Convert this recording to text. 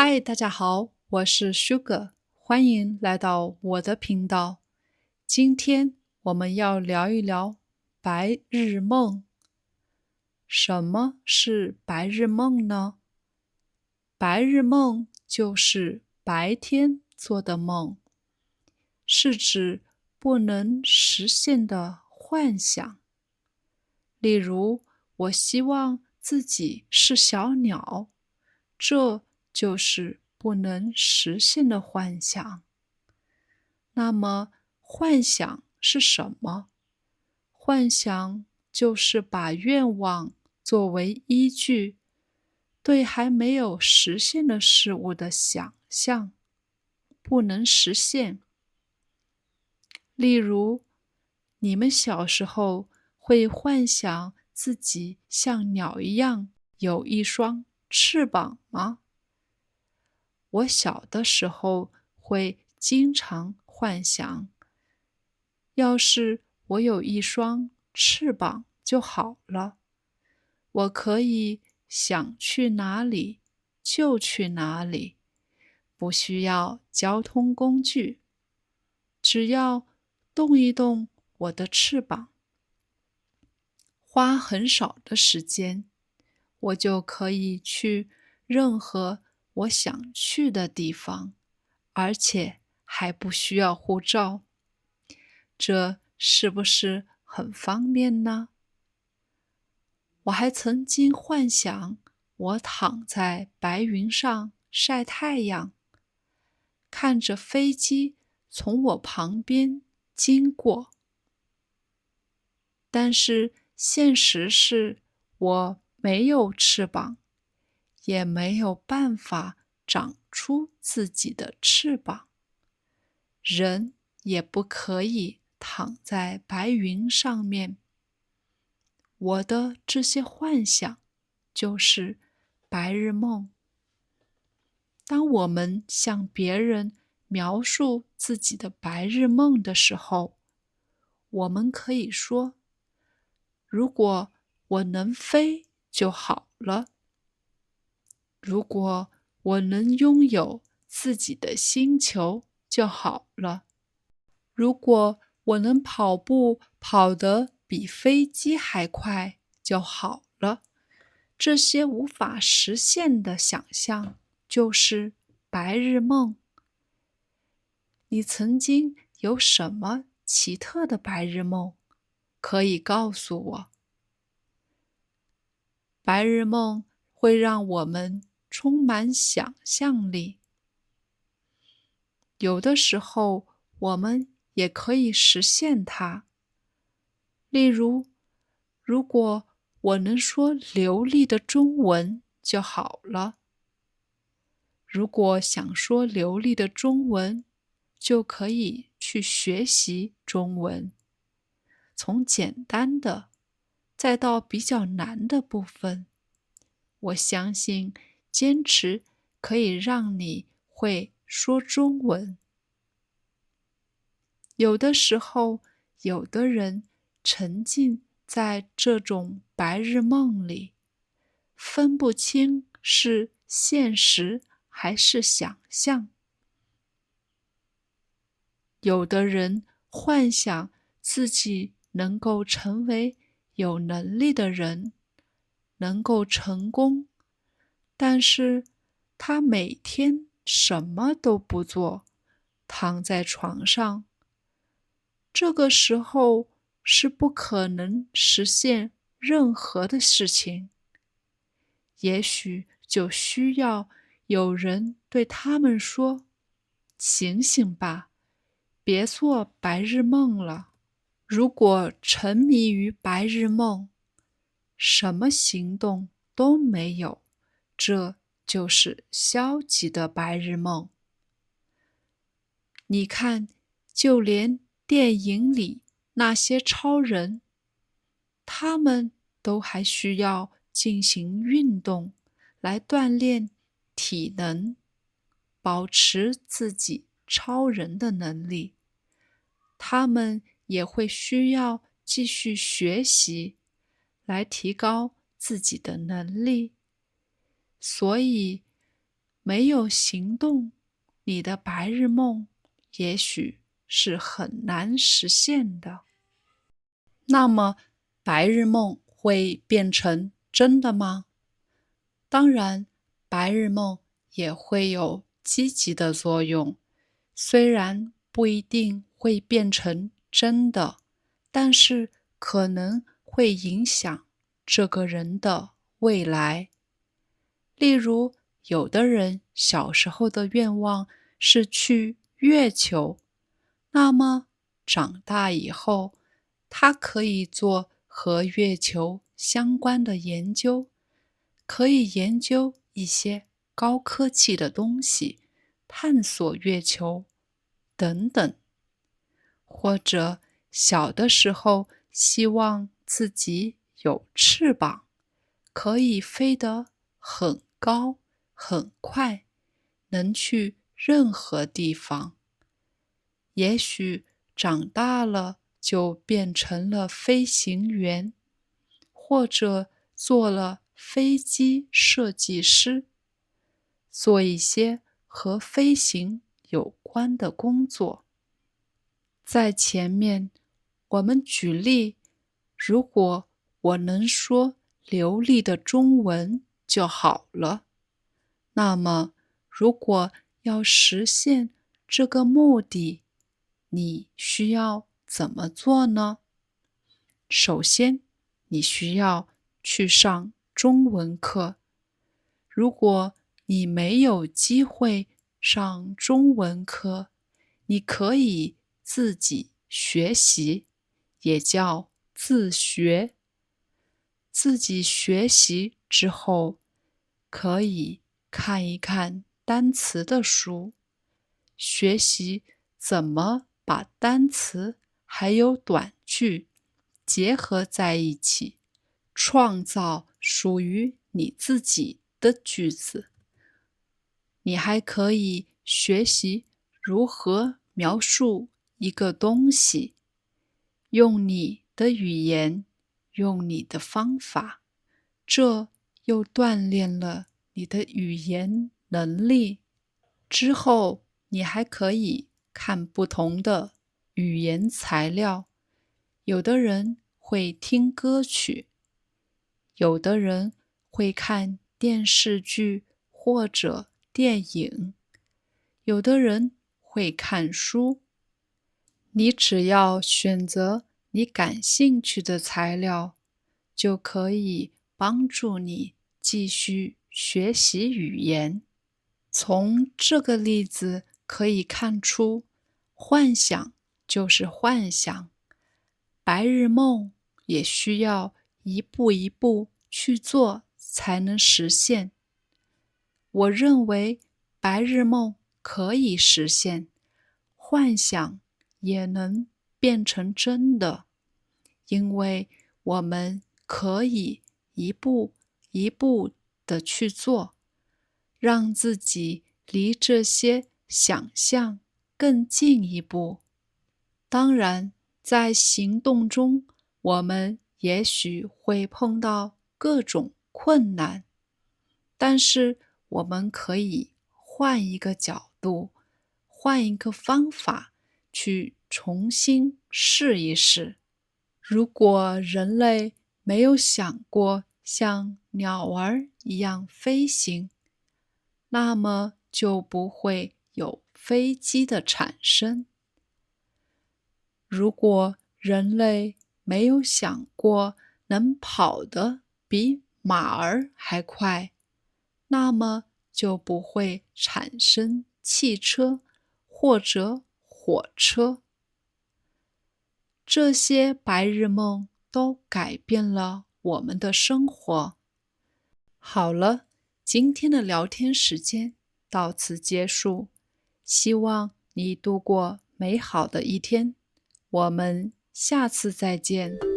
嗨，大家好，我是 Sugar，欢迎来到我的频道。今天我们要聊一聊白日梦。什么是白日梦呢？白日梦就是白天做的梦，是指不能实现的幻想。例如，我希望自己是小鸟，这就是不能实现的幻想。那么，幻想是什么？幻想就是把愿望作为依据，对还没有实现的事物的想象，不能实现。例如，你们小时候会幻想自己像鸟一样有一双翅膀吗？我小的时候会经常幻想，要是我有一双翅膀就好了，我可以想去哪里就去哪里，不需要交通工具，只要动一动我的翅膀，花很少的时间，我就可以去任何我想去的地方，而且还不需要护照。这是不是很方便呢？我还曾经幻想我躺在白云上晒太阳，看着飞机从我旁边经过。但是现实是我没有翅膀，也没有办法长出自己的翅膀，人也不可以躺在白云上面。我的这些幻想就是白日梦。当我们向别人描述自己的白日梦的时候，我们可以说：如果我能飞就好了。如果我能拥有自己的星球就好了。如果我能跑步跑得比飞机还快就好了。这些无法实现的想象就是白日梦。你曾经有什么奇特的白日梦？可以告诉我。白日梦会让我们充满想象力。有的时候，我们也可以实现它。例如，如果我能说流利的中文就好了。如果想说流利的中文，就可以去学习中文，从简单的，再到比较难的部分。我相信坚持可以让你会说中文。有的时候，有的人沉浸在这种白日梦里，分不清是现实还是想象。有的人幻想自己能够成为有能力的人，能够成功，但是他每天什么都不做，躺在床上。这个时候是不可能实现任何的事情。也许就需要有人对他们说：醒醒吧，别做白日梦了。如果沉迷于白日梦，什么行动都没有，这就是消极的白日梦。你看，就连电影里那些超人，他们都还需要进行运动来锻炼体能，保持自己超人的能力。他们也会需要继续学习，来提高自己的能力。所以，没有行动，你的白日梦也许是很难实现的。那么，白日梦会变成真的吗？当然，白日梦也会有积极的作用，虽然不一定会变成真的，但是可能会影响这个人的未来。例如，有的人小时候的愿望是去月球，那么长大以后，他可以做和月球相关的研究，可以研究一些高科技的东西，探索月球等等。或者小的时候希望自己有翅膀，可以飞得很高很快，能去任何地方。也许长大了就变成了飞行员，或者做了飞机设计师，做一些和飞行有关的工作。在前面，我们举例，如果我能说流利的中文就好了。那么，如果要实现这个目的，你需要怎么做呢？首先，你需要去上中文课。如果你没有机会上中文课，你可以自己学习，也叫自学。自己学习之后，可以看一看单词的书，学习怎么把单词还有短句结合在一起，创造属于你自己的句子。你还可以学习如何描述一个东西，用你的语言，用你的方法，这又锻炼了你的语言能力。之后，你还可以看不同的语言材料，有的人会听歌曲，有的人会看电视剧或者电影，有的人会看书。你只要选择你感兴趣的材料，就可以帮助你继续学习语言。从这个例子可以看出，幻想就是幻想，白日梦也需要一步一步去做才能实现。我认为白日梦可以实现，幻想也能变成真的，因为我们可以一步一步地去做，让自己离这些想象更近一步。当然，在行动中，我们也许会碰到各种困难，但是我们可以换一个角度，换一个方法去重新试一试。如果人类没有想过像鸟儿一样飞行，那么就不会有飞机的产生。如果人类没有想过能跑得比马儿还快，那么就不会产生汽车或者火车。这些白日梦都改变了我们的生活。好了，今天的聊天时间到此结束，希望你度过美好的一天。我们下次再见。